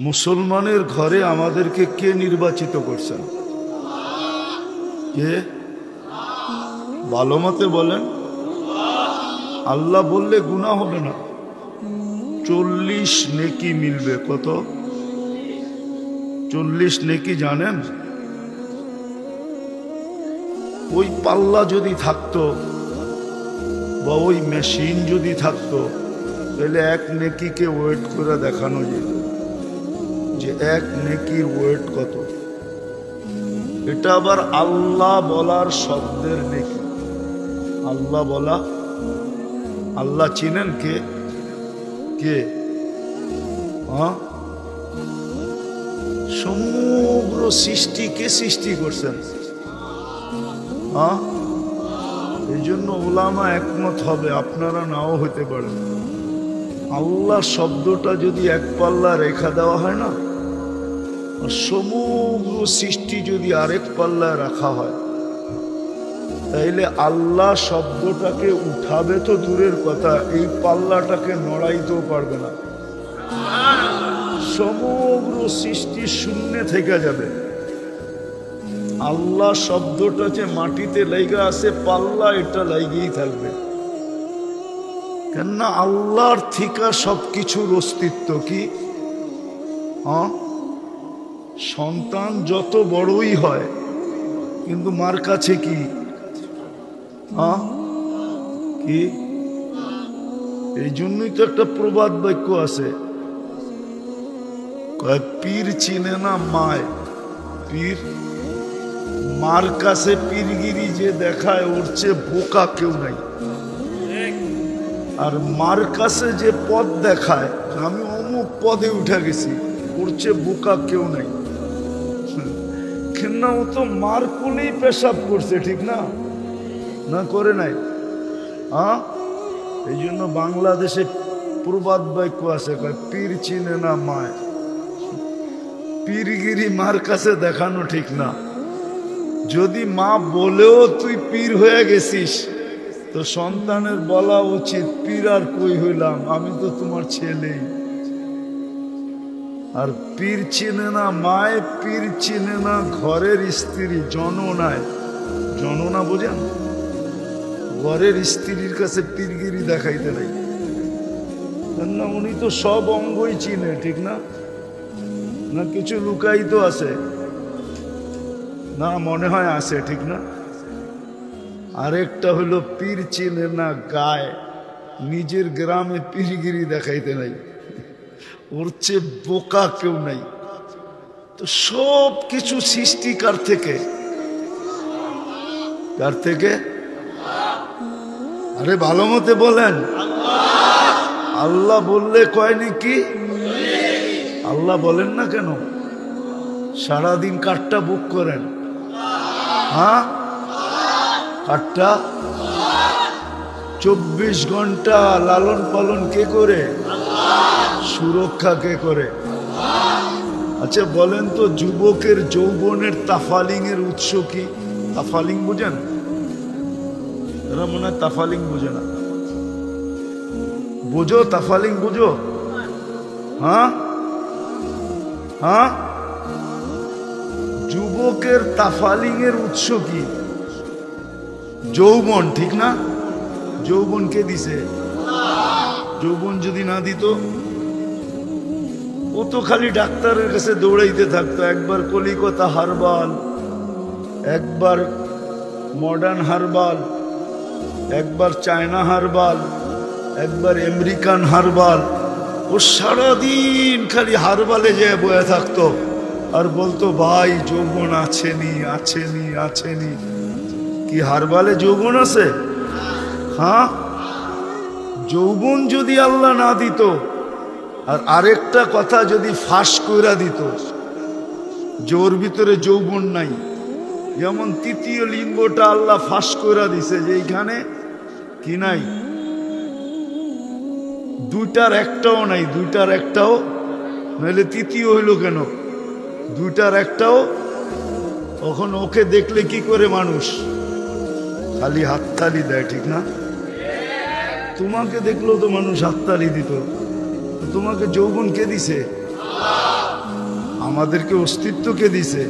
মুসলমানের ঘরে আমাদেরকে কে নির্বাচিত করছেন? কে? ভালো মতে বলেন। আল্লাহ বললে গুনাহ হবে না, 40 নেকি মিলবে। কত? 40 নেকি জানেন? ওই পাল্লা যদি থাকতো বা ওই মেশিন যদি থাকতো, তাহলে এক নেকিকে ওয়েট করে দেখানো যেত যে এক নেকির ওয়েট কত। এটা আবার আল্লাহ বলার শব্দের নেকি। আল্লাহ বলা, আল্লাহ চিনেন কে? কে? হ্যাঁ, সমগ্র সৃষ্টি কে সৃষ্টি করছেন? হ্যাঁ, এই জন্য উলামা একমত হবে, আপনারা নাও হতে পারেন। আল্লাহ শব্দটা যদি এক পাল্লা রেখা দেওয়া হয় না, আর সমগ্র সৃষ্টি যদি আরেক পাল্লায় রাখা হয়, তাইলে আল্লাহ শব্দটাকে উঠাবে তো দূরের কথা, এই পাল্লাটাকে নড়াইতেও পারবে না। সমগ্র সৃষ্টি শূন্য থেকে যাবে। আল্লাহ শব্দটা যে মাটিতে লাইগা আছে, পাল্লা এটা লাইগেই থাকবে। কেননা আল্লাহর থিকা সবকিছুর অস্তিত্ব কি? সন্তান যত বড়ই হয়, কিন্তু মার কাছে কি? কি? এই জন্যই তো একটা প্রবাদ বাক্য আছে, পীর চিনে না মায়। পীর মার কাছে পীরগিরি যে দেখায়, ওর চেয়ে বোকা কেউ নাই। আর মার কাছে যে পদ দেখায়, আমি অমুক পদে উঠে গেছি, ওর চেয়ে বোকা কেউ নাই। কেননা ও তো মার কোলেই পেশাব করছে, ঠিক না? না করে নাই? এই জন্য বাংলাদেশে প্রবাদ বাক্য আছে, পীর চিনে না মায়। পীরগিরি মার কাছে দেখানো ঠিক না। যদি মা বলেও তুই পীর হয়ে গেছিস, তো সন্তানের বলা উচিত, পীর আর কই হইলাম, আমি তো তোমার ছেলেই। আর পীর চিনে না মায়, পীর চিনে না ঘরের স্ত্রী, জননায়। জননা বোঝেন? ঘরের স্ত্রীর কাছে পীরগিরি দেখাইতে নাই। না, উনি তো সব অঙ্গই চিনে, ঠিক না? না কিছু লুকায়িত আছে? না, মনে হয় আছে, ঠিক না? আরেকটা হলো পীর চিনে না গায়, নিজের গ্রামে পীরগিরি দেখাইতে নাই। ওর চেয়ে বোকা কেউ নাই। তো সব কিছু সৃষ্টিকার থেকে। কার থেকে? আরে ভালো মতে বলেন। আল্লাহ বললে কয় নাকি? আল্লাহ বলেন না কেন? সারাদিন কাঠটা বুক করেন? হ্যাঁ, কাঠটা 24 ঘন্টা লালন পালন কে করে? সুরক্ষা কে করে? আচ্ছা বলেন তো, যুবকের যৌবনের তাফালিং এর উৎস কি? তাফালিং বুঝেন? এরা মনে হয় তাফালিং বুঝে না। বুঝো তাফালিং? বুঝো? হ্যাঁ হ্যাঁ, যুবকের তাফালিং এর উৎস কি? যৌবন, ঠিক না? যৌবন কে দিছে? যৌবন যদি না দিত, ও তো খালি ডাক্তারের কাছে দৌড়াইতে থাকতো। একবার কলিকাতা হারবাল, একবার মডার্ন হারবাল, একবার চায়না হারবাল, একবার আমেরিকান হারবাল। ও সারাদিন খালি হারবালে যেয়ে বয়ে থাকতো আর বলতো, ভাই যৌবন আছেনি, আছেনি, আছেনি। কি হারবালে যৌবন আছে? হ্যাঁ, যৌবন যদি আল্লাহ না দিত, আর আরেকটা কথা যদি ফাঁস কইরা দিত যে ওর ভিতরে যৌবন নাই, যেমন তৃতীয় লিঙ্গটা আল্লাহ ফাঁস কইরা দিছে যে এইখানে কি নাই, দুইটার একটাও নাই, দুইটার একটাও, নাহলে তৃতীয় হইল কেন? দুইটার একটাও। তখন ওকে দেখলে কি করে মানুষ? খালি হাততালি দেয়, ঠিক না? তোমাকে দেখলেও তো মানুষ হাততালি দিত। তোমাকে যৌবন কে দিছে? আমাদেরকে অস্তিত্ব কে দিছে?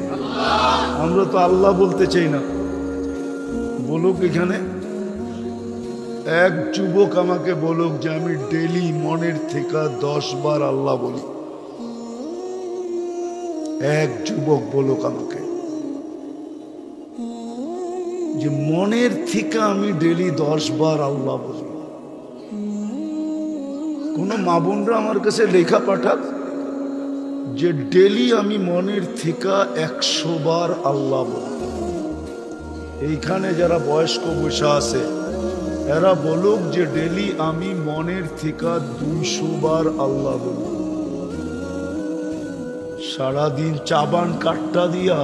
আমরা তো আল্লাহ বলতে চাই না। বলুক এখানে এক যুবক আমাকে বলুক যে আমি ডেলি মনের থেকে 10 বার আল্লাহ বলি। এক যুবক বলুক আমাকে যে মনের থেকে আমি ডেলি 10 বার আল্লাহ বলি। কোন মা বোনরা আমার কাছে লেখা পাঠাক যে ডেলি আমি মনের থেকে 100 বার আল্লাহ বলি। এইখানে যারা বয়স্ক বসে আছে এরা বলুক যে ডেলি আমি মনের থেকে 200 বার আল্লাহ বলি। সারাদিন চাবান কাটটা দিয়া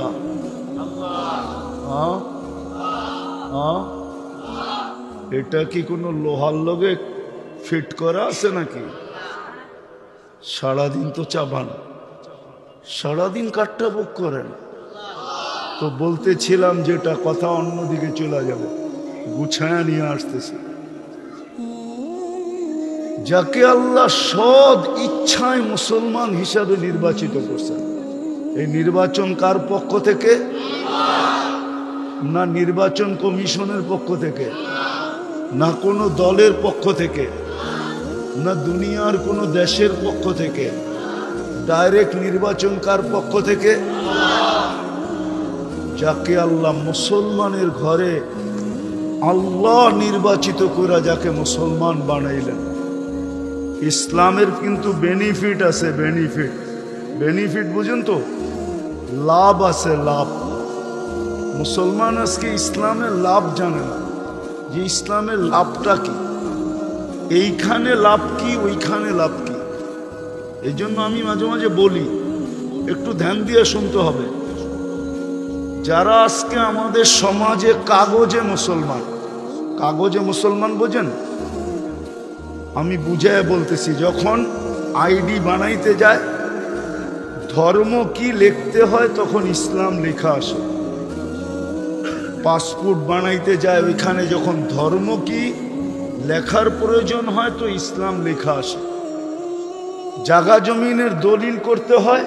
এটা কি কোনো লোহার লগে ফিট করা আছে নাকি? সারাদিন তো চাবান, সারাদিন কাটটা বুক করেন। তো বলতেছিলাম যেটা কথা অন্যদিকে চলে যাবে, গুছায়া নিয়ে আসতেছি। যাকে আল্লাহ সৎ ইচ্ছায় মুসলমান হিসাবে নির্বাচিত করছেন, এই নির্বাচন কার পক্ষ থেকে? না নির্বাচন কমিশনের পক্ষ থেকে, না কোনো দলের পক্ষ থেকে, না দুনিয়ার কোনো দেশের পক্ষ থেকে। ডাইরেক্ট নির্বাচন কার পক্ষ থেকে? যাকে আল্লাহ মুসলমানের ঘরে আল্লাহ নির্বাচিত করে যাকে মুসলমান বানাইলেন। ইসলামের কিন্তু বেনিফিট আছে, বেনিফিট। বেনিফিট বুঝেন তো? লাভ আছে, লাভ। মুসলমান আজকে ইসলামের লাভ জানে না যে ইসলামের লাভটা কি, এইখানে লাভ কি, ওইখানে লাভ কি। এই জন্য আমি মাঝে মাঝে বলি একটু ধ্যান দিয়ে শুনতে হবে। যারা আজকে আমাদের সমাজে কাগজে মুসলমান, কাগজে মুসলমান বোঝেন? আমি বুঝায় বলতেছি, যখন আইডি বানাইতে যায় ধর্ম কি লিখতে হয় তখন ইসলাম লেখা আসে। পাসপোর্ট বানাইতে যায় ওইখানে যখন ধর্ম কি লেখার প্রয়োজন হয় তো ইসলাম লেখা আসে। জাগা জমিনের দলিল করতে হয়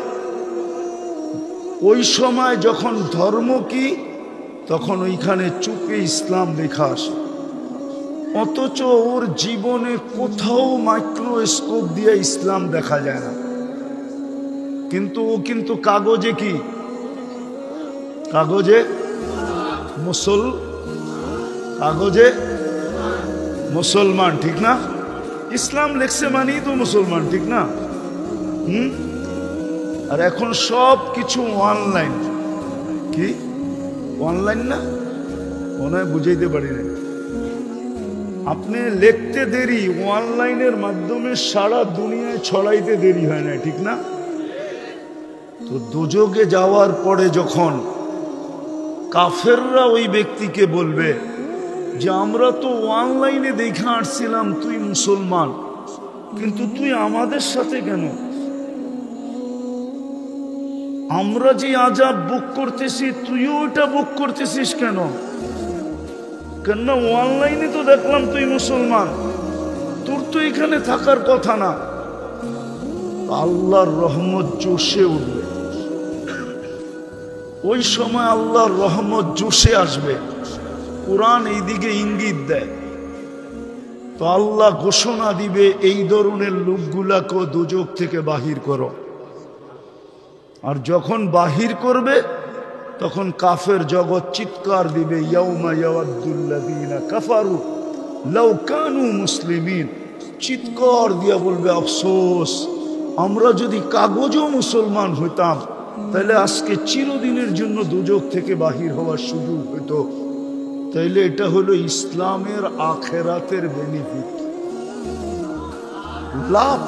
ওই সময় যখন ধর্ম কি তখন ওইখানে চুপে ইসলাম লেখা আসে। অথচ ওর জীবনে কোথাও মাইক্রোস্কোপ দিয়ে ইসলাম দেখা যায় না, কিন্তু ও কিন্তু কাগজে কি, কাগজে কাগজে মুসলমান, ঠিক না? ইসলাম লেখছে মানেই তো মুসলমান, ঠিক না? আর এখন সব কিছু অনলাইন। কি অনলাইন না? মনে হয় বুঝাইতে পারি না। আপনি লিখতে দেরি, অনলাইনের মাধ্যমে সারা দুনিয়ায় ছড়াইতে দেরি হয় না, ঠিক না? তো দোজখে যাওয়ার পরে যখন কাফেররা ওই ব্যক্তিকে বলবে যে আমরা তো অনলাইনে দেখে আসছিলাম তুই মুসলমান, কিন্তু তুই আমাদের সাথে কেন? আমরা যে আযাব বুক করতেছি তুইও ওইটা বুক করতেছিস কেন? কেন অনলাইনে তো দেখলাম তুই মুসলমান, তোর তো এখানে থাকার কথা না। আল্লাহর রহমত জোশে উঠবে, ওই সময় আল্লাহর রহমত জোশে আসবে। কোরআন এইদিকে ইঙ্গিত দেয়। তো আল্লাহ ঘোষণা দিবে এই ধরনের লোকগুলাকে দোজখ থেকে বাহির করো। আর যখন বাহির করবে তখন কাফের জগৎ চিৎকার দিবে, ইয়াউমা ইয়াওয়াদ্দুল্লাযীনা কাফারু লাউ কানু মুসলিমিন। চিৎকার দিয়া বলবে আফসোস, আমরা যদি কাগজেও মুসলমান হইতাম তাহলে আজকে চিরদিনের জন্য দোজখ থেকে বাহির হওয়ার সুযোগ হইতো। তাইলে এটা হলো ইসলামের আখেরাতের বেনিফিট, লাভ।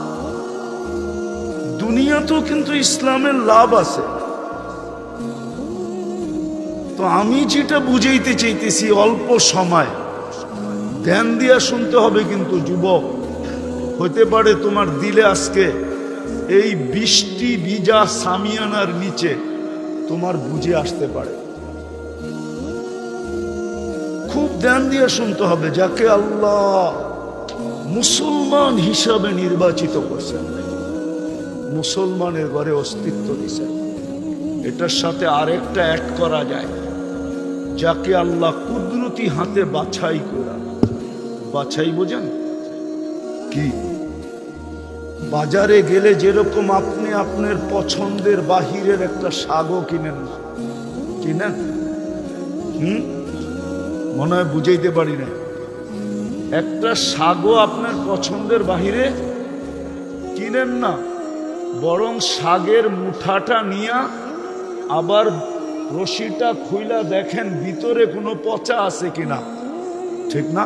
দুনিয়াতেও কিন্তু ইসলামের লাভ আছে। তো আমি যেটা বুঝাইতে চাইতেছি, অল্প সময় ধ্যান দিয়া শুনতে হবে। কিন্তু যুবক, হতে পারে তোমার দিলে আজকে এই বৃষ্টি ভিজা সামিয়ানার নিচে তোমার বুঝে আসতে পারে। খুব ধ্যান দিয়ে শুনতে হবে। যাকে আল্লাহ মুসলমান হিসাবে নির্বাচিত করছেন, মুসলমানের ঘরে অস্তিত্ব দিয়েছেন, এটার সাথে আরেকটা অ্যাড করা যায়, যাকে আল্লাহ কুদরতি হাতে বাছাই করা। বাছাই বোঝেন কি? বাজারে গেলে যেরকম আপনি আপনার পছন্দের বাহিরের একটা শাকও কিনেন না, কিনেন? মনে হয় বুঝাইতে পারি না। একটা শাকও আপনার পছন্দের বাহিরে কিনেন না, বরং শাকের মুঠাটা নিয়ে আবার রশিটা খুইলা দেখেন ভিতরে কোনো পচা আছে কিনা, ঠিক না?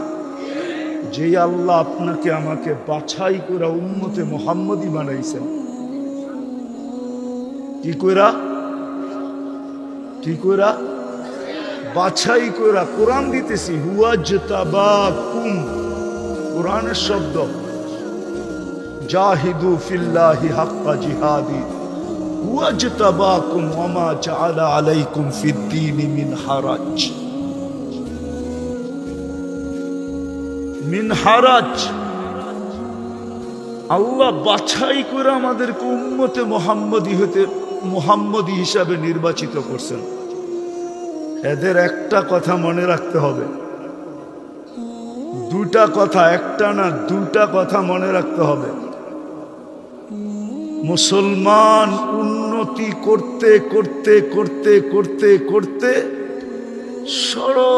যে আল্লাহ আপনাকে আমাকে বাছাই করে উম্মতে মুহাম্মদী বানাইছেন, কি কইরা বাছাই কইরা কোরআন দিতেছি, হুয়াজতাবাকুম, কোরআনের শব্দ, জাহিদু ফিল্লাহি হাক্কা জিহাদি হুয়াজতাবাকুম ওয়া জাআলা আলাইকুম ফিদ-দীনি মিন হারাজ। আল্লাহ বাছাই করে আমাদেরকে উম্মতে মুহাম্মদী হিসাবে নির্বাচিত করছেন। এদের একটা কথা মনে রাখতে হবে, দুটা কথা, একটা না দুটা কথা মনে রাখতে হবে। মুসলমান উন্নতি করতে করতে করতে করতে করতে সারা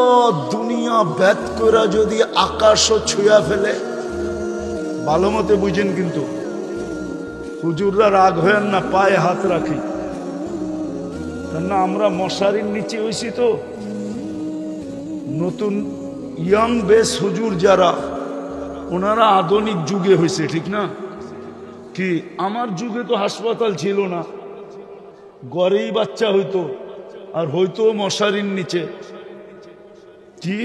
দুনিয়া ব্যাত করে যদি আকাশও ছুঁয়া ফেলে, ভালো মতে বুঝেন কিন্তু, হুজুররা রাগ হয়েন না, পায়ে হাত রাখি, কেননা আমরা মশারির নিচে হয়েছি তো। নতুন ইয়াং বেস হুজুর যারা, ওনারা আধুনিক যুগে হয়েছে, ঠিক না? কি আমার যুগে তো হাসপাতাল ছিল না, ঘরেই বাচ্চা হইতো, আর হয়তো মশারির নিচে, কি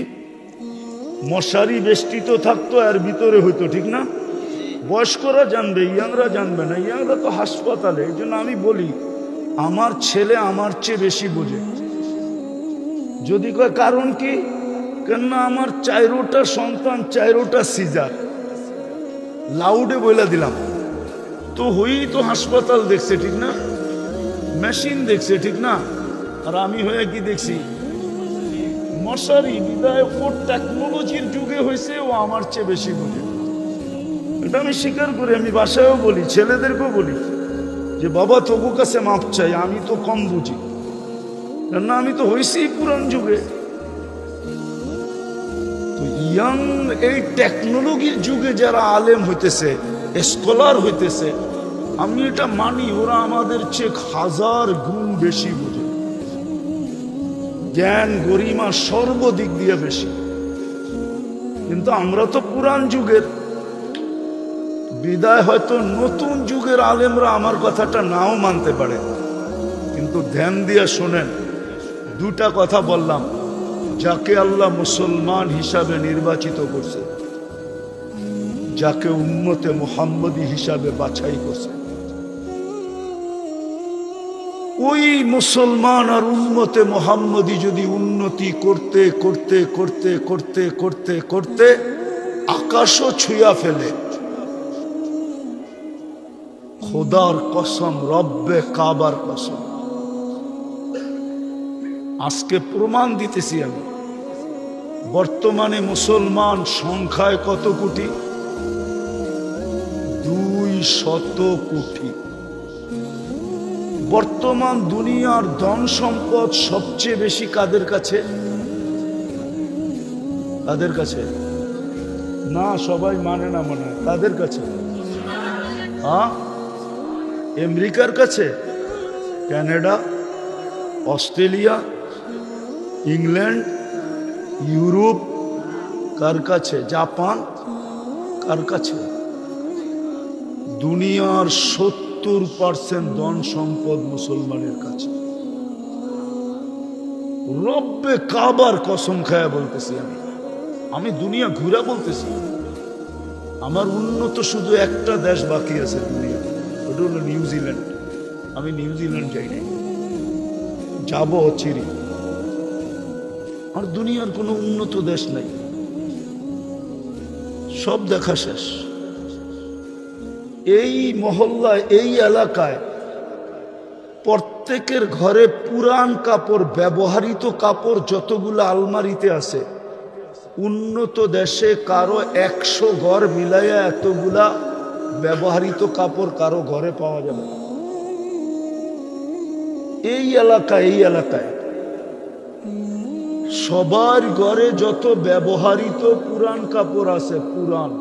মশারি বেষ্টিত থাকতো আর ভিতরে হইতো, ঠিক না? বয়স্করা জানবে, ইয়াংরা জানবে না, ইয়াংরা তো হাসপাতালে। এই জন্য আমি বলি, আমার ছেলে আমার চেয়ে বেশি বোঝে। যদি কয় কারণ কি, কেননা আমার 4টা সন্তান, 4টা সিজার, লাউডে বইলা দিলাম তো, হয়েই তো হাসপাতাল দেখছে, ঠিক না? মেশিন দেখছে, ঠিক না? আর আমি হয়ে কি দেখছি? মশারি। বিদায় ওর টেকনোলজির যুগে হয়েছে, ও আমার চেয়ে বেশি বোঝে। এটা আমি স্বীকার করি, আমি বাসায়ও বলি, ছেলেদেরকেও বলি যে বাবা তবু কাছে মাপ চাই, আমি তো কম বুঝি, কেননা আমি তো হয়েছি পুরান যুগে। তো ইয়াং এই টেকনোলজির যুগে যারা আলেম হইতেছে, স্কলার হইতেছে, আমি এটা মানি, ওরা আমাদের চেয়ে 1000 গুণ বেশি বোঝে, জ্ঞান গরিমা সর্বদিক দিয়ে বেশি। কিন্তু আমরা তো পুরান যুগের, বিদায় হয়তো নতুন যুগের আলেমরা আমার কথাটা নাও মানতে পারে, কিন্তু ধ্যান দিয়ে শোনেন, দুটা কথা বললাম, যাকে আল্লাহ মুসলমান হিসাবে নির্বাচিত করছে, যাকে উম্মতে মুহাম্মদী হিসাবে বাছাই করছে, ওই মুসলমান আর উম্মতে মুহাম্মদী যদি উন্নতি করতে করতে করতে করতে করতে করতে আকাশও ছুঁয়া ফেলে, খোদার কসম, রব্বে কাবার কসম, আজকে প্রমাণ দিতেছি আমি। বর্তমানে মুসলমান সংখ্যায় কত কোটি? 200 কোটি। বর্তমান দুনিয়ার ধন সম্পদ সবচেয়ে বেশি কাদের কাছে? কাদের কাছে? না সবাই মানে না, মনে হয় কাদের কাছে? হ্যাঁ, আমেরিকার কাছে, কানাডা, অস্ট্রেলিয়া, ইংল্যান্ড, ইউরোপ, কার কাছে? জাপান, কার কাছে? দুনিয়ার 70% ধন সম্পদ মুসলমানের কাছে। রব্বে কাবার কসম খায়া বলতেছি আমি দুনিয়া ঘুরা বলতেছি। আমার উন্নত শুধু একটা দেশ বাকি আছে দুনিয়া, ওটা হলো নিউজিল্যান্ড। আমি নিউজিল্যান্ড যাই নাই, যাবো চিরি। আর দুনিয়ার কোনো উন্নত দেশ নাই, সব দেখা শেষ। এই মহল্লায়, এই এলাকায় প্রত্যেকের ঘরে পুরান কাপড়, ব্যবহৃত কাপড় যতগুলো আলমারিতে আছে, উন্নত দেশে কারো 100 ঘর মিলাইয়া এতগুলা ব্যবহৃত কাপড় কারো ঘরে পাওয়া যাবে না। এই এলাকায় সবার ঘরে যত ব্যবহৃত পুরান কাপড় আছে, পুরান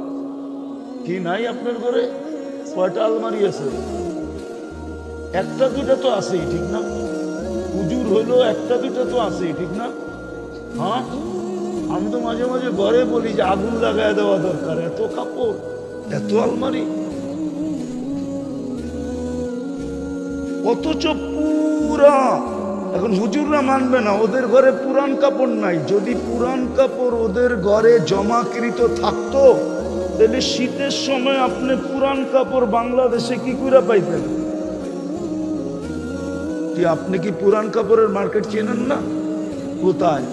কি নাই আপনার ঘরে? কয়টা আলমারি আছে? একটা দুটা তো আছেই, ঠিক না? হুজুর হইলো একটা দুটা তো আছেই, ঠিক না? হ্যাঁ, আমি তো মাঝে মাঝে ঘরে বলি যে আগুন লাগায় দেওয়া দরকার, এত কাপড়, এত আলমারি। অথচ পুরা, এখন হুজুররা মানবে না, ওদের ঘরে পুরান কাপড় নাই। যদি পুরান কাপড় ওদের ঘরে জমাকৃত থাকতো, তাহলে শীতের সময় আপনি পুরান কাপড় বাংলাদেশে কি করে পাইতেন? আপনি কি পুরান কাপড়ের মার্কেট চেনেন না? কোথায়?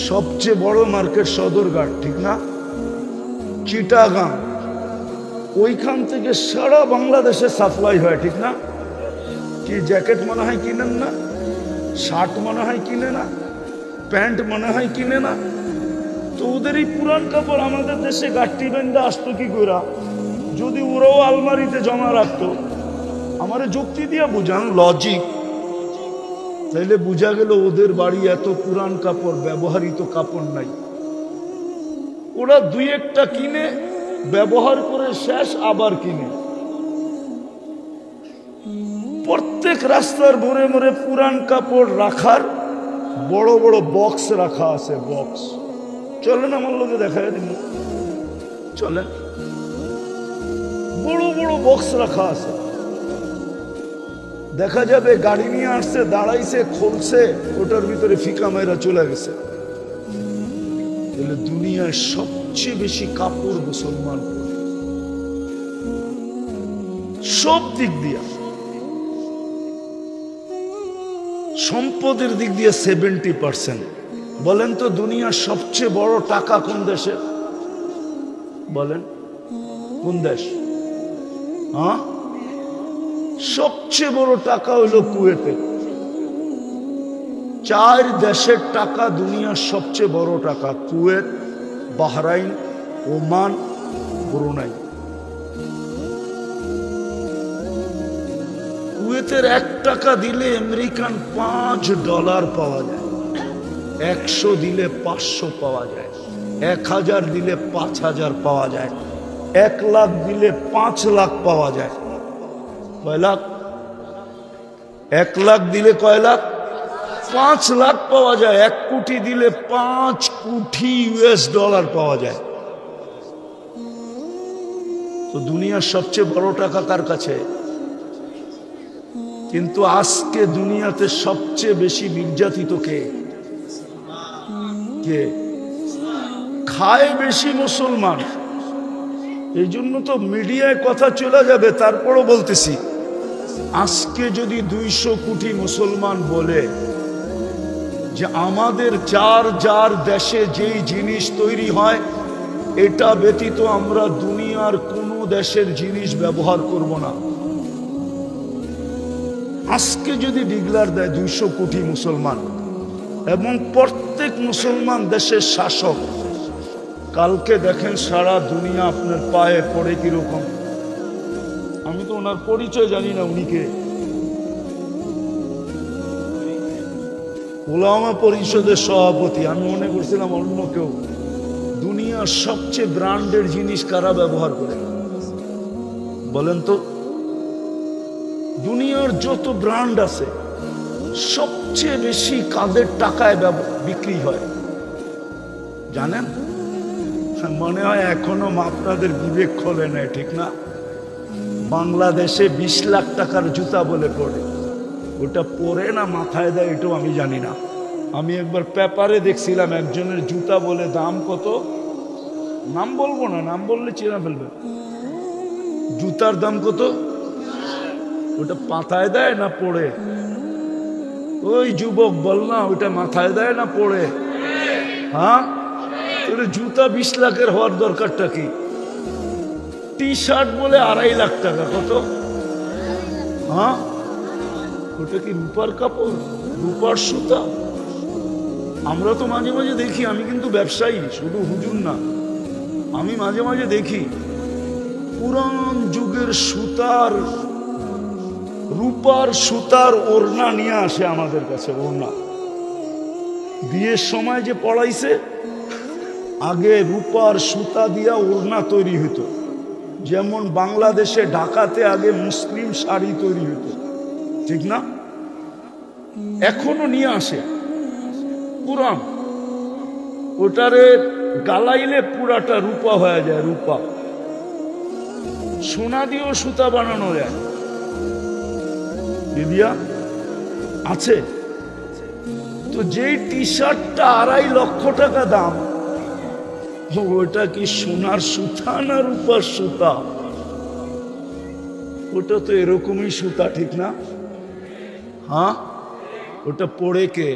সবচেয়ে বড় মার্কেট সদরঘাট, ঠিক না? চিটাগাং, ওইখান থেকে সারা বাংলাদেশে সাপ্লাই হয়, ঠিক না? কি জ্যাকেট মনে হয় কিনেন না, শার্ট মনে হয় কিনে না, প্যান্ট মনে হয় কিনে না। তো ওদের এই পুরান কাপড় আমাদের দেশে গাঠি বেঁধে আসতো কি করে? যদি ওরাও আলমারিতে জমা রাখতো, আমারে যুক্তি দিয়ে বুঝান, লজিক, তাইলে বুঝা গেল ওদের বাড়ি এত পুরান কাপড়, ব্যবহৃত কাপড় নাই। ওরা দুই একটা কিনে ব্যবহার করে শেষ, আবার কিনে। প্রত্যেক রাস্তার মোড়ে মোড়ে পুরান কাপড় রাখার বড় বড় বক্স রাখা আছে, বক্স। চলেন আমার লোকে দেখায় দিন, চলেন। বড় বড় বক্স রাখা আছে, দেখা যাবে গাড়ি নিয়ে আসছে, দাঁড়াইছে, খুলছে, ওটার ভিতরে ফিকা মেয়েরা চলে গেছে। তাহলে দুনিয়ায় সবচেয়ে বেশি কাপড় মুসলমান, সব দিক দিয়া, সম্পদের দিক দিয়ে 70%। বলেন তো দুনিয়ার সবচেয়ে বড় টাকা কোন দেশে? বলেন কোন দেশ? হ্যাঁ, সবচেয়ে বড় টাকা হইল কুয়েতে। 4 দেশের টাকা দুনিয়ার সবচেয়ে বড় টাকা: কুয়েত, বাহরাইন, ওমান, ব্রুনাই। কুয়েতের 1 টাকা দিলে আমেরিকান $5 পাওয়া যায়, 100 দিলে 500 পাওয়া যায়, 1000 দিলে 5000 পাওয়া যায়, 1 লাখ দিলে 5 লাখ পাওয়া যায়। কয় লাখ? 1 লাখ দিলে কয় লাখ? 5 লাখ পাওয়া যায়। 1 কোটি দিলে 5 কোটি $US পাওয়া যায়। তো দুনিয়ার সবচেয়ে বড় টাকা কার কাছে? কিন্তু আজকে দুনিয়াতে সবচেয়ে বেশি নির্যাতিত কে? কে খায় বেশি? মুসলমান। এই জন্য তো মিডিয়ায় কথা চলে যাবে, তারপরও বলতেছি, আজকে যদি 200 কোটি মুসলমান বলে যে আমাদের যার যার দেশে যেই জিনিস তৈরি হয় এটা ব্যতীত আমরা দুনিয়ার কোনো দেশের জিনিস ব্যবহার করব না, আজকে যদি ডিক্লার দেয় 200 কোটি মুসলমান এবং প্রত্যেক মুসলমান দেশের শাসক, কালকে দেখেন সারা দুনিয়া আপনার পায়ে পড়ে কিরকম। আমি তো ওনার পরিচয় জানি না, উনিকে ওলামা পরিষদের সভাপতি, আমি মনে করছিলাম অন্য কেউ। দুনিয়ার সবচেয়ে ব্র্যান্ডের জিনিস কারা ব্যবহার করে বলেন তো? দুনিয়ার যত ব্র্যান্ড আছে সবচেয়ে বেশি কাদের টাকায় বিক্রি হয় জানেন? মনে হয় এখনো আপনাদের বিবেক খোলে না, ঠিক না? বাংলাদেশে 20 লাখ টাকার জুতা বলে পড়ে, ওটা পরে না মাথায় দেয় এটাও আমি জানি না। আমি একবার পেপারে দেখছিলাম একজনের জুতা বলে দাম কত, নাম বলবো না, নাম বললে চেনা ফেলবে। জুতার দাম কত? ওটা মাথায় দেয় না পড়ে? ওই যুবক বল না, ওটা মাথায় দেয় না পড়ে? হ্যাঁ, জুতা 20 লাখের হওয়ার দরকারটা কি? টি শার্ট বলে 2.5 লাখ টাকা, কত? হ্যাঁ, ওটা কি রূপার কাপড়, রূপার সুতা? আমরা তো মাঝে মাঝে দেখি, আমি কিন্তু ব্যবসায়ী, শুধু হুজুর না, আমি মাঝে মাঝে দেখি পুরান যুগের সুতার, রূপার সুতার ওড়না নিয়ে আসে আমাদের কাছে। ওড়না বিয়ের সময় যে পড়াইছে, আগে রূপার সুতা দিয়া ওড়না তৈরি হতো, যেমন বাংলাদেশে ঢাকাতে আগে মুসলিম শাড়ি তৈরি হতো, ঠিক না? এখনো নিয়ে আসে পুরান, ওটারে গালাইলে পুরাটা রূপা হয়ে যায়। রূপা, সোনা দিয়েও সুতা বানানো যায়। দিদিয়া আছে তো, যেই টি শার্টটা 2.5 লক্ষ টাকা দাম, ওটা কি সোনার সুতা না রূপার সুতা? ওটা তো এরকমই সুতা, ঠিক না? হ্যাঁ, ওটা পড়ে কে?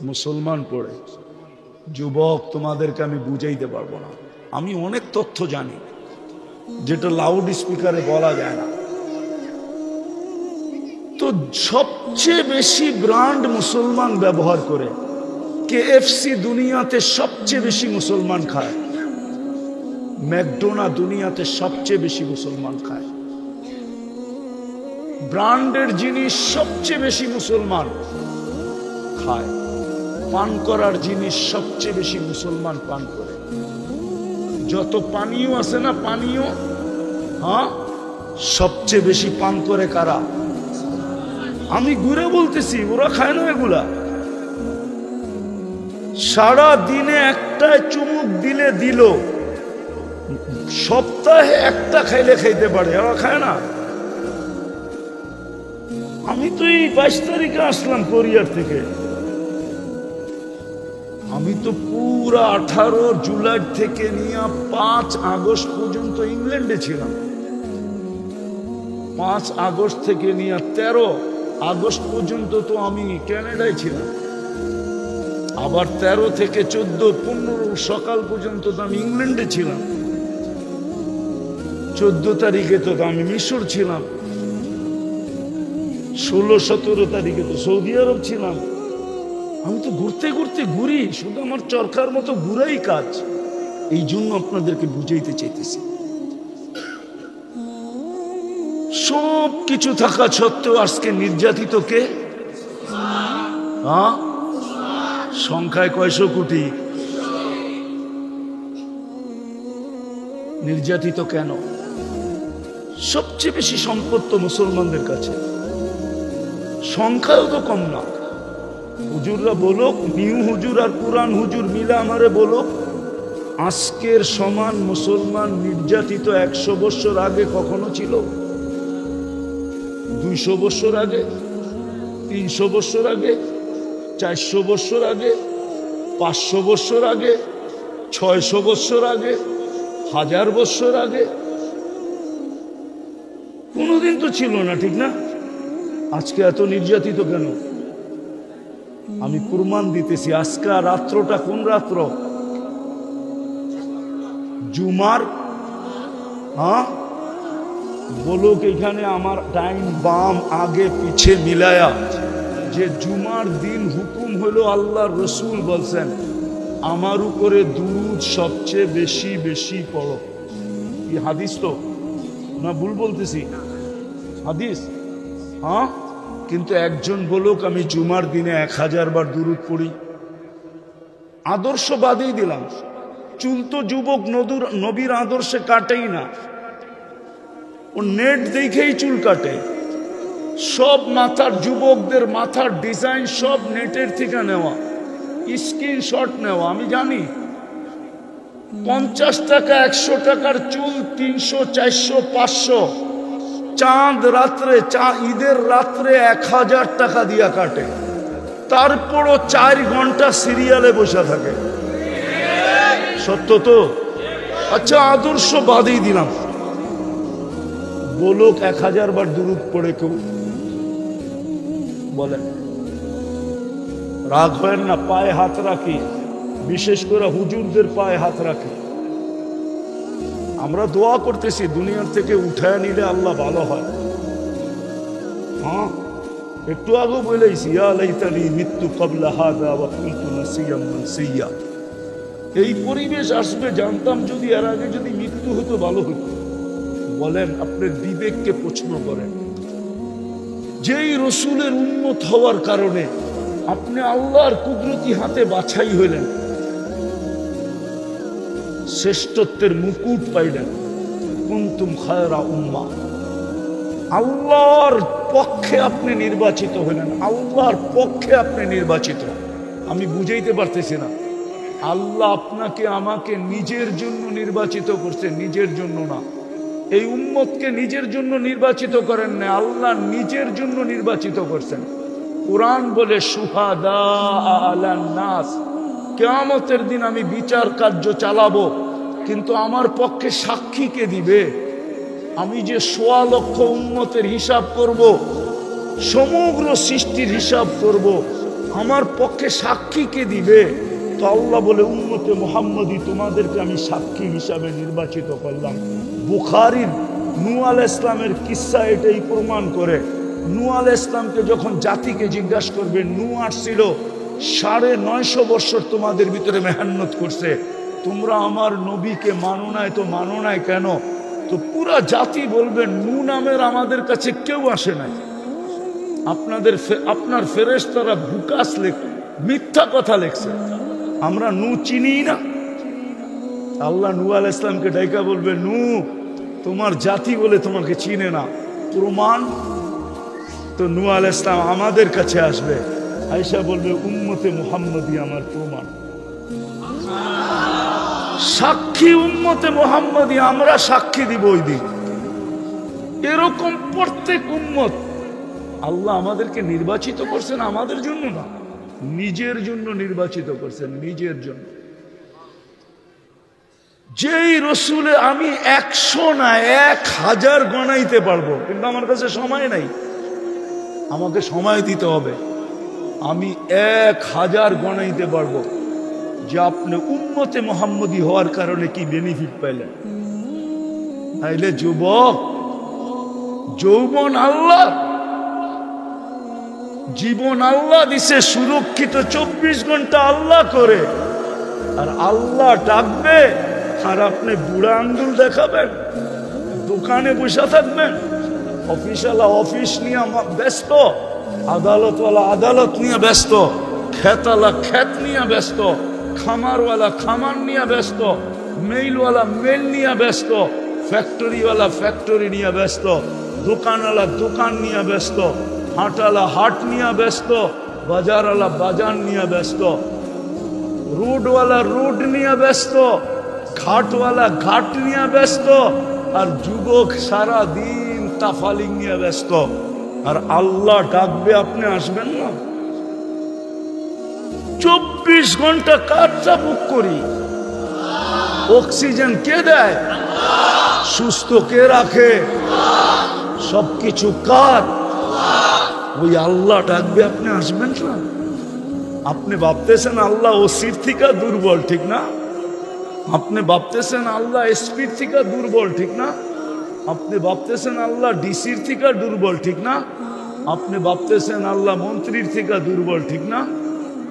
মুসলমান পড়ে। যুবক, তোমাদেরকে আমি বুঝাইতে পারবো না, আমি অনেক তথ্য জানি যেটা লাউড স্পিকারে বলা যায় না। তো সবচেয়ে বেশি ব্র্যান্ড মুসলমান ব্যবহার করে। কেএফসি দুনিয়াতে সবচেয়ে বেশি মুসলমান খায়, ম্যাকডোনাল্ড দুনিয়াতে সবচেয়ে বেশি মুসলমান খায়। ব্র্যান্ডের জিনিস সবচেয়ে বেশি মুসলমান খায়। পান করার জিনিস সবচেয়ে বেশি মুসলমান পান করে। যত পানীয় আছে না, পানীয়, হ্যাঁ, সবচেয়ে বেশি পান করে কারা? আমি ঘুরে বলতেছি, ওরা খায় না এগুলা। সারা দিনে একটা চুমুক দিলে দিল, সপ্তাহে একটা খাইলে খাইতে পারে, ওরা খায় না। আমি তো এই 22 তারিখে আসলাম কোরিয়ার থেকে, আমি তো পুরা 18 জুলাই থেকে নিয়ে 5 আগস্ট পর্যন্ত ইংল্যান্ডে ছিলাম। 5 আগস্ট থেকে নিয়ে 13 আগস্ট পর্যন্ত তো আমি কানাডায় ছিলাম। আবার 13 থেকে 14, 15 সকাল পর্যন্ত তো আমি ইংল্যান্ডে ছিলাম। 14 তারিখে তো আমি মিশর ছিলাম। 16, 17 তারিখে তো সৌদি আরব ছিলাম। আমি তো ঘুরতে ঘুরতে ঘুরি, শুধু আমার চরকার মতো ঘুরাই কাজ। এই জন্য আপনাদেরকে বুঝাইতে চাইতেছি, সব কিছু থাকা সত্ত্বেও আজকে নির্যাতিত কে? হ্যাঁ, সংখ্যায় কয়শো কোটি। নির্যাতিত কেন? সবচেয়ে বেশি সম্পদ তো মুসলমানদের কাছে, সংখ্যাও তো কম না। হুজুররা বলুক, নিউ হুজুর আর পুরান হুজুর মিলে আমারে বলুক, আজকের সমান মুসলমান নির্যাতিত 100 বছর আগে কখনো ছিল? 200 বছর আগে, 300 বছর আগে, 400 বছর আগে, 500 বছর আগে, 600 বছর আগে, 1000 বছর আগে? কোনোদিন তো ছিল না, ঠিক না? আজকে এত নির্যাতিত কেন? আমি প্রমাণ দিতেছি। আজকে রাত্রটা কোন রাত্র? জুমার। হ্যাঁ, বলুক এখানে আমার ডাইন বাম আগে পিছে মিলায়া, যে জুমার দিন হুকুম হলো, আল্লাহর রসুল বলছেন আমার উপরে দুরূদ সবচেয়ে বেশি বেশি পড়ো। কি হাদিস তো না? ভুল বলতেছি? হাদিস। হ্যাঁ, কিন্তু একজন বলুক আমি জুমার দিনে 1000 বার দুরূদ পড়ি। আদর্শ বাদেই দিলাম, চুল তো যুবক নবীর আদর্শে কাটেই না, ও নেট দেখেই চুল কাটে। সব মাথার যুবকদের মাথার ডিজাইন সব নেটের থেকে নেওয়া, স্ক্রিনশট নেওয়া। আমি জানি 50 টাকা 100 টাকার চুল 300, 400, 500, চাঁদ রাত্রে, ঈদের রাত্রে 1000 টাকা দিয়া কাটে, তারপরও 4 ঘন্টা সিরিয়ালে বসে থাকে। সত্য তো? আচ্ছা, আদর্শ বাদেই দিলাম, বলুক 1000 বার দুরূদ পড়ে কেউ? বলেন। রাগ হয় না? পায়ে হাত রাখি, বিশেষ করে হুজুরদের পায়ে হাত রাখি। আমরা দোয়া করতেছি দুনিয়ার থেকে উঠায় নিলে আল্লাহ ভালো হয়। হ্যাঁ, একটু আগে বলেছি ইয়া লাইতানি মিতু ক্বাবলা হাযা ওয়া কুনতু নাসিয়াম মানসিয়া। এই পরিবেশ আসবে জানতাম যদি এর আগে যদি মৃত্যু হতো ভালো হতো। বলেন আপনার বিবেককে প্রশ্ন করেন, যেই রসুলের উম্মত হওয়ার কারণে আপনি আল্লাহর কুদরতি হাতে বাছাই হইলেন, শ্রেষ্ঠত্বের মুকুট পাইলেন, কুনতুম খায়রা উম্মাহ, আল্লাহর পক্ষে আপনি নির্বাচিত হলেন, আল্লাহর পক্ষে আপনি নির্বাচিত। আমি বুঝাইতে পারতেছি না, আল্লাহ আপনাকে আমাকে নিজের জন্য নির্বাচিত করছে, নিজের জন্য না। এই উম্মতকে নিজের জন্য নির্বাচিত করেন না, আল্লাহ নিজের জন্য নির্বাচিত করছেন। কুরআন বলে শুহাদা আলান নাস, কিয়ামতের দিন আমি বিচার কার্য চালাবো, কিন্তু আমার পক্ষে সাক্ষী কে দিবে? আমি যে ১৬ লক্ষ উম্মতের হিসাব করব, সমগ্র সৃষ্টির হিসাব করব, আমার পক্ষে সাক্ষী কে দিবে? তো আল্লাহ বলে উম্মতে মুহাম্মদী তোমাদেরকে আমি সাক্ষী হিসাবে নির্বাচিত করলাম। বুখারীর নূহ আলাইহিস সালামের কিসসা এটাই প্রমাণ করে। নূহ আলাইহিস সালামকে যখন জাতিকে জিজ্ঞাসা করবে, নূহ আসছিল ৯৫০ বছর তোমাদের ভিতরে মেহনত করছে, তোমরা আমার নবীকে মানো নাই, তো মানো নাই কেন? তো পুরা জাতি বলবে নূহ নামের আমাদের কাছে কেউ আসে নাই, আপনার ফেরেশতারা বুকাস মিথ্যা কথা লেখছে, আমরা নূহ চিনি না। আল্লাহ নূহ আলাইহিস সালামকে ডাইকা বলবে, নূহ তোমার জাতি বলে তোমাকে চিনে না, প্রমাণ? তো নূহ আলাইহিস সালাম আমাদের কাছে আসবে, আয়েশা বলবে উম্মতে মুহাম্মদী আমার প্রমাণ, সাক্ষী উম্মতে মুহাম্মদী, আমরা সাক্ষী দিব ওই দিন। এরকম প্রত্যেক উম্মত আল্লাহ আমাদেরকে নির্বাচিত করছেন আমাদের জন্য না, নিজের জন্য নির্বাচিত করছেন, নিজের জন্য। যেই রসুলে আমি ১০০ না ১০০০ গণাইতে পারবো, কিন্তু আমার কাছে সময় নাই, আমাকে সময় দিতে হবে। আমি ১০০০ গণাইতে পারবো যে আপনি উম্মতে মুহাম্মদী হওয়ার কারণে কি বেনিফিট পাইলেন। তাইলে যুবক, যৌবন আল্লাহ, জীবন আল্লাহ দিছে, সুরক্ষিত ২৪ ঘন্টা আল্লাহ করে, আর আল্লাহ ডাকবে আর আপনি বুড়া আঙ্গুল দেখাবেন, দোকানে বসে থাকবেন, অফিসওয়ালা অফিস নিয়ে ব্যস্ত, আদালতওয়ালা আদালত নিয়ে ব্যস্ত, খেতওয়ালা খেত নিয়ে ব্যস্ত, খামারওয়ালা খামার নিয়ে ব্যস্ত, মেইলওয়ালা মেল নিয়ে ব্যস্ত, ফ্যাক্টরিওয়ালা ফ্যাক্টরি নিয়ে ব্যস্ত, দোকানওয়ালা দোকান নিয়ে ব্যস্ত, হাটওয়ালা হাট নিয়ে ব্যস্ত, বাজারওয়ালা বাজার নিয়ে ব্যস্ত, রোডওয়ালা রোড নিয়ে ব্যস্ত, ঘাটওয়ালা ঘাট নিয়ে ব্যস্ত, আর যুবক সারা দিন তাফালিং নিয়ে ব্যস্ত। আর আল্লাহ ডাকবে, আপনি আসবেন না? ২৪ ঘন্টা কার বুক করি? অক্সিজেন কে দেয়? সুস্থ কে রাখে? সবকিছু কার? ওই আল্লাহ ডাকবে, আপনি আসবেন না? আপনি ভাবতেছেন আল্লাহ ওসির থেকে দুর্বল, ঠিক না? আপনি ভাবতেছেন আল্লাহ এসপির থেকে দুর্বল, ঠিক না? আপনি ভাবতেছেন আল্লাহ ডিসির থেকে দুর্বল, ঠিক না? আপনি ভাবতেছেন আল্লাহ মন্ত্রীর থেকে দুর্বল, ঠিক না?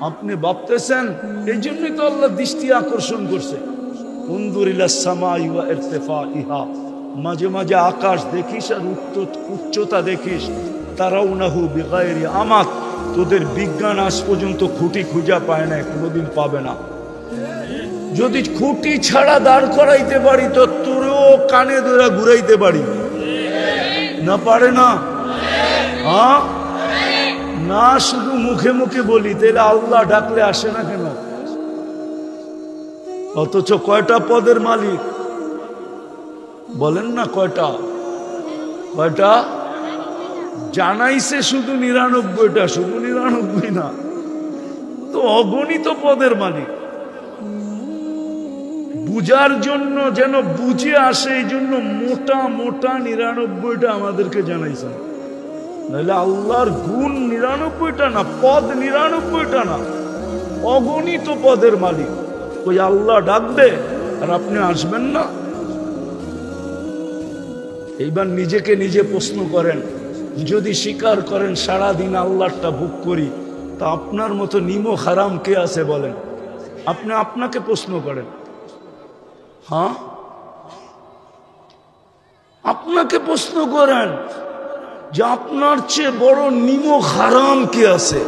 আপনি ভাবতেছেন, এই জন্যই তো আল্লাহ দৃষ্টি আকর্ষণ করছে। উনদুরিলাস সামাই ওয়া ইরতিফাইহা, মাঝে মাঝে আকাশ দেখিস আর উচ্চতা দেখিস। তারাউনাহু বিগাইরি আমাত, তোদের বিজ্ঞান আজ পর্যন্ত খুঁটি খুঁজা পায় না, কোনোদিন পাবে না। যদি খুঁটি ছাড়া দাঁড় করাইতে পারি তো তোরও কানে ধরে ঘুরাইতে পারি না, পারে না? হ্যাঁ না, শুধু মুখে মুখে বলি, তাহলে আল্লাহ ডাকলে আসে না কেন? অথচ কয়টা পদের মালিক বলেন না? কয়টা? জানাইছে শুধু ৯৯টা, শুধু ৯৯ না তো, অগণিত পদের মালিক। বুঝার জন্য যেন বুঝে আসে, এই জন্য মোটা মোটা ৯৯টা আমাদেরকে জানাইছেন। নাহলে আল্লাহর গুণ ৯৯টা না, পদ ৯৯টা না, অগণিত পদের মালিক। ওই আল্লাহ ডাকবে আর আপনি আসবেন না? এইবার নিজেকে নিজে প্রশ্ন করেন, যদি স্বীকার করেন সারাদিন আল্লাহটা ভোগ করি, তা আপনার মতো নিমক হারাম কে আছে বলেন? আপনি আপনাকে প্রশ্ন করেন। হ্যাঁ, আপনাকে প্রশ্ন করেন যে আপনার চেয়ে বড় নিমক হারাম কে আছে?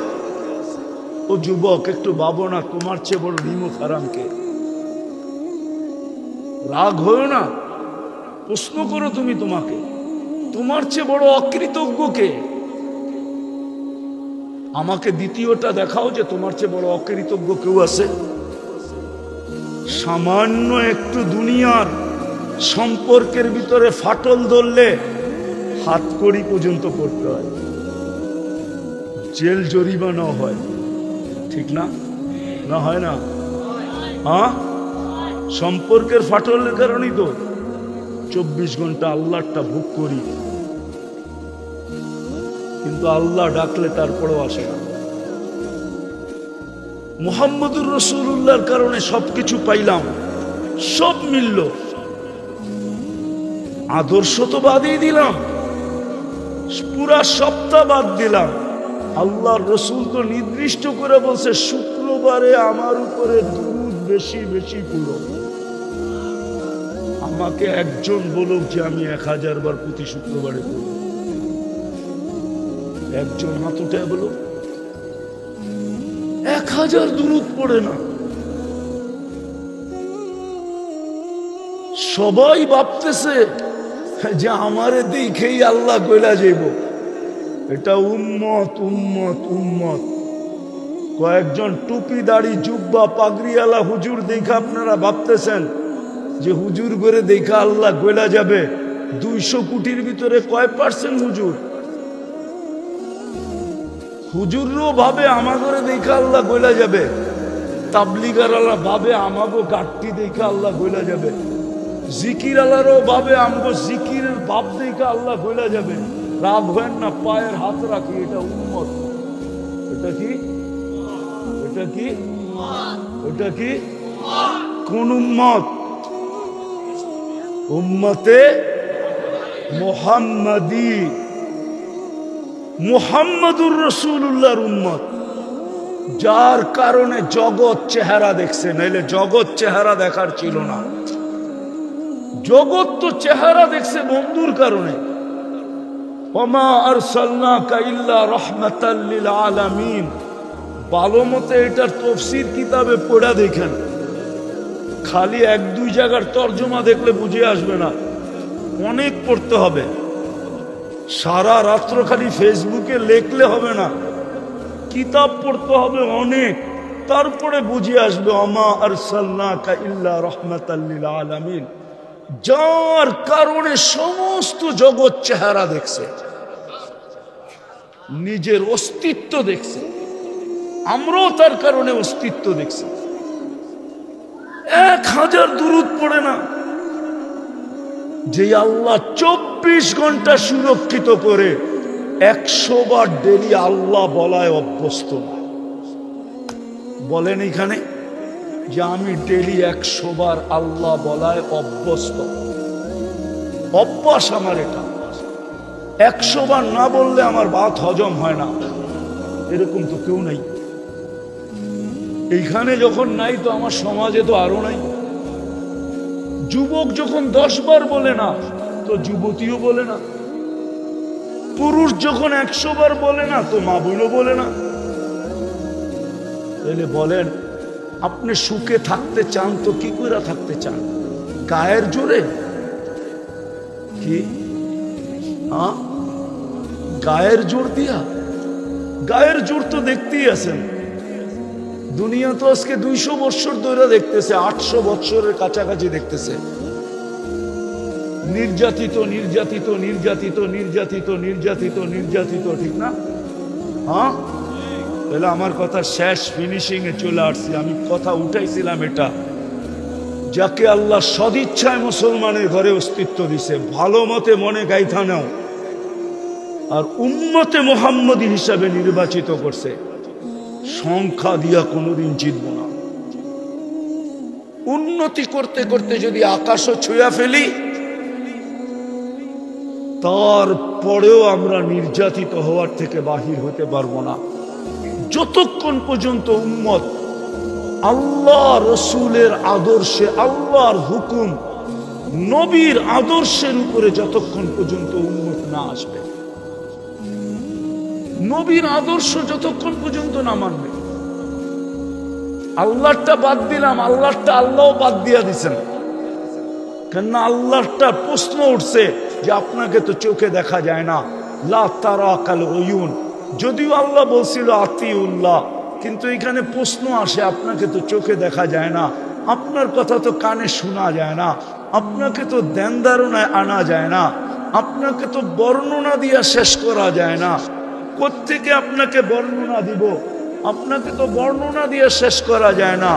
ও যুবক, একটু ভাবো না, তোমার চেয়ে বড় নিমক হারাম কে? রাগ হয়েও না, প্রশ্ন করো তুমি তোমাকে, তোমার চেয়ে বড় অকৃতজ্ঞ কে? আমাকে দ্বিতীয়টা দেখাও যে তোমার চেয়ে বড় অকৃতজ্ঞ কেউ আছে। সামান্য একটু দুনিয়ার সম্পর্কের ভিতরে ফাটল ধরলে হাতকড়ি পর্যন্ত পড়তে হয়, জেল জরিমানা হয়, ঠিক না? না হয় না? হ্যাঁ, সম্পর্কের ফাটলের কারণেই তো 24 ঘন্টা আল্লাহটা ভোগ করি, কিন্তু আল্লাহ ডাকলে তারপরেও আসে না। মুহাম্মদুর রাসূলুল্লাহর কারণে সবকিছু পাইলাম, সব মিলল, আদর্শ তো বাদই দিলাম, পুরা সপ্তাহ বাদ দিলাম। আল্লাহর রাসূল তো নির্দিষ্ট করে বলছে শুক্রবারে আমার উপরে দুরূদ বেশি বেশি পড়ো। আমাকে একজন বলুক যে আমি 1000 বার প্রতি শুক্রবারে পড়ব, একজন হাত উঠায় বলো 1000 দুরূদ পড়ে না। সবাই ভাবতেছে যে আমারে দেখেই আল্লাহ কইলা যাইব, এটা উম্মত উম্মত উম্মত। কয়েকজন টুপি দাড়ি জুব্বা পাগড়িওয়ালা হুজুর দেখা আপনারা ভাবতেছেন যে হুজুর করে দেখা আল্লাহ কইলা যাবে। 200 কোটির ভিতরে কয় % হুজুর? হুজুরও ভাবে আমাগরে দেখা আল্লাহ কইলা যাবে, তাবলিগারওয়ালা ভাবে আমাগো গাট্টি দেখা আল্লাহ কইলা যাবে, জিকির আলারও ভাবে আমগো জিকিরের ভাব দেখা আল্লাহ কইলা যাবে। রাগ হয় না, পায়ের হাত রাখি, এটা উম্মত। এটা কি? এটা কি? এটা কি? কোন উম্মত? উম্মতে মুহাম্মাদি, মুহাম্মদুর রাসূলুল্লাহর উম্মত, যার কারণে জগৎ চেহারা দেখছে, নাইলে জগৎ চেহারা দেখার ছিল না। জগৎ তো চেহারা দেখছে বন্ধুর কারণে। ওমা আরসালনাকা ইল্লা রাহমাতাল লিল আলামিন। ভালো মতো এটার তাফসীর কিতাবে পড়া দেখেন, খালি 1-2 জায়গার তরজমা দেখলে বুঝে আসবে না, অনেক পড়তে হবে। সারা রাত্র খালি ফেসবুকে লেখলে হবে না, কিতাব পড়তে হবে অনেক, তারপরে বুঝে আসবে ওমা আরসালনাকা ইল্লা রাহমাতাল লিল আলামিন। যার কারণে সমস্ত জগৎ চেহারা দেখছে, নিজের অস্তিত্ব দেখছে, আমরাও তার কারণে অস্তিত্ব দেখছি। 1000 দুরূদ পড়ে না, যে আল্লাহ 24 ঘন্টা সুরক্ষিত করে 100 বার ডেলি আল্লাহ বলায় অভ্যস্ত না। বলেন এখানে যে আমি ডেলি 100 বার আল্লাহ বলায় অভ্যস্ত, অভ্যাস আমার এটা। 100 বার না বললে আমার ভাত হজম হয় না, এরকম তো কেউ নাই। এইখানে যখন নাই তো আমার সমাজে তো আরো নাই। যুবক যখন 10 বার বলে না তো যুবতীও বলে না, পুরুষ যখন 100 বার বলে না তো মা বোনও বলে না। তাহলে বলেন আপনি সুখে থাকতে চান তো কি করে থাকতে চান? গায়ের জোরে? কি গায়ের জোর দিয়া? গায়ের জোর তো দেখতেই আছেন, দুনিয়া তো আজকে 200 বছর ধরে দেখতেছে, 800 বছরের কাছাকাছি দেখতেছে। নির্যাতিত নির্যাতিত নির্যাতিত নির্যাতিত নির্যাতিত নির্যাতিত, ঠিক না? হ্যাঁ, তাহলে আমার কথা শেষ, ফিনিশিং এ চলে আসছি। আমি কথা উঠাইছিলাম এটা, যাকে আল্লাহ সদিচ্ছায় মুসলমানের ঘরে অস্তিত্ব দিছে, ভালো মতে মনে গাইথা নাও, আর উম্মতে মুহাম্মদী হিসাবে নির্বাচিত করছে। সংখ্যা দিয়া কোনোদিন জিতব না। উন্নতি করতে করতে যদি আকাশও ছুঁয়া ফেলি তারপরেও আমরা নির্যাতিত হওয়ার থেকে বাহির হতে পারবো না যতক্ষণ পর্যন্ত উম্মত আল্লাহ রসুলের আদর্শে, আল্লাহর হুকুম, নবীর আদর্শের উপরে যতক্ষণ পর্যন্ত উম্মত না আসবে, নবীর আদর্শ যতক্ষণ পর্যন্ত না মানবে। আল্লাহটা বাদ দিলাম, আল্লাহটা আল্লাহ বাদ দিয়া দিছেন, কেননা আল্লাহটা প্রশ্ন উঠছে যে আপনাকে তো চোখে দেখা যায় না, লা তারাকাল উয়ুন। যদিও আল্লাহ বলছিল আতিউল্লাহ, কিন্তু এখানে প্রশ্ন আসে আপনাকে তো চোখে দেখা যায় না, আপনার কথা তো কানে শোনা যায় না, আপনাকে তো ধ্যান ধারণায় আনা যায় না, আপনাকে তো বর্ণনা দিয়া শেষ করা যায় না। কোত্থেকে আপনাকে বর্ণনা দিব? আপনাকে তো বর্ণনা দিয়ে শেষ করা যায় না।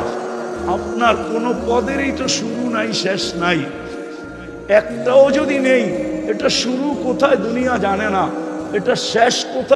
আপনার কোনো পদেরই তো শুরু নাই, শেষ নাই, একটাও যদি নেই, এটা শুরু কোথায় দুনিয়া জানে না, এটা শেষ কোথায়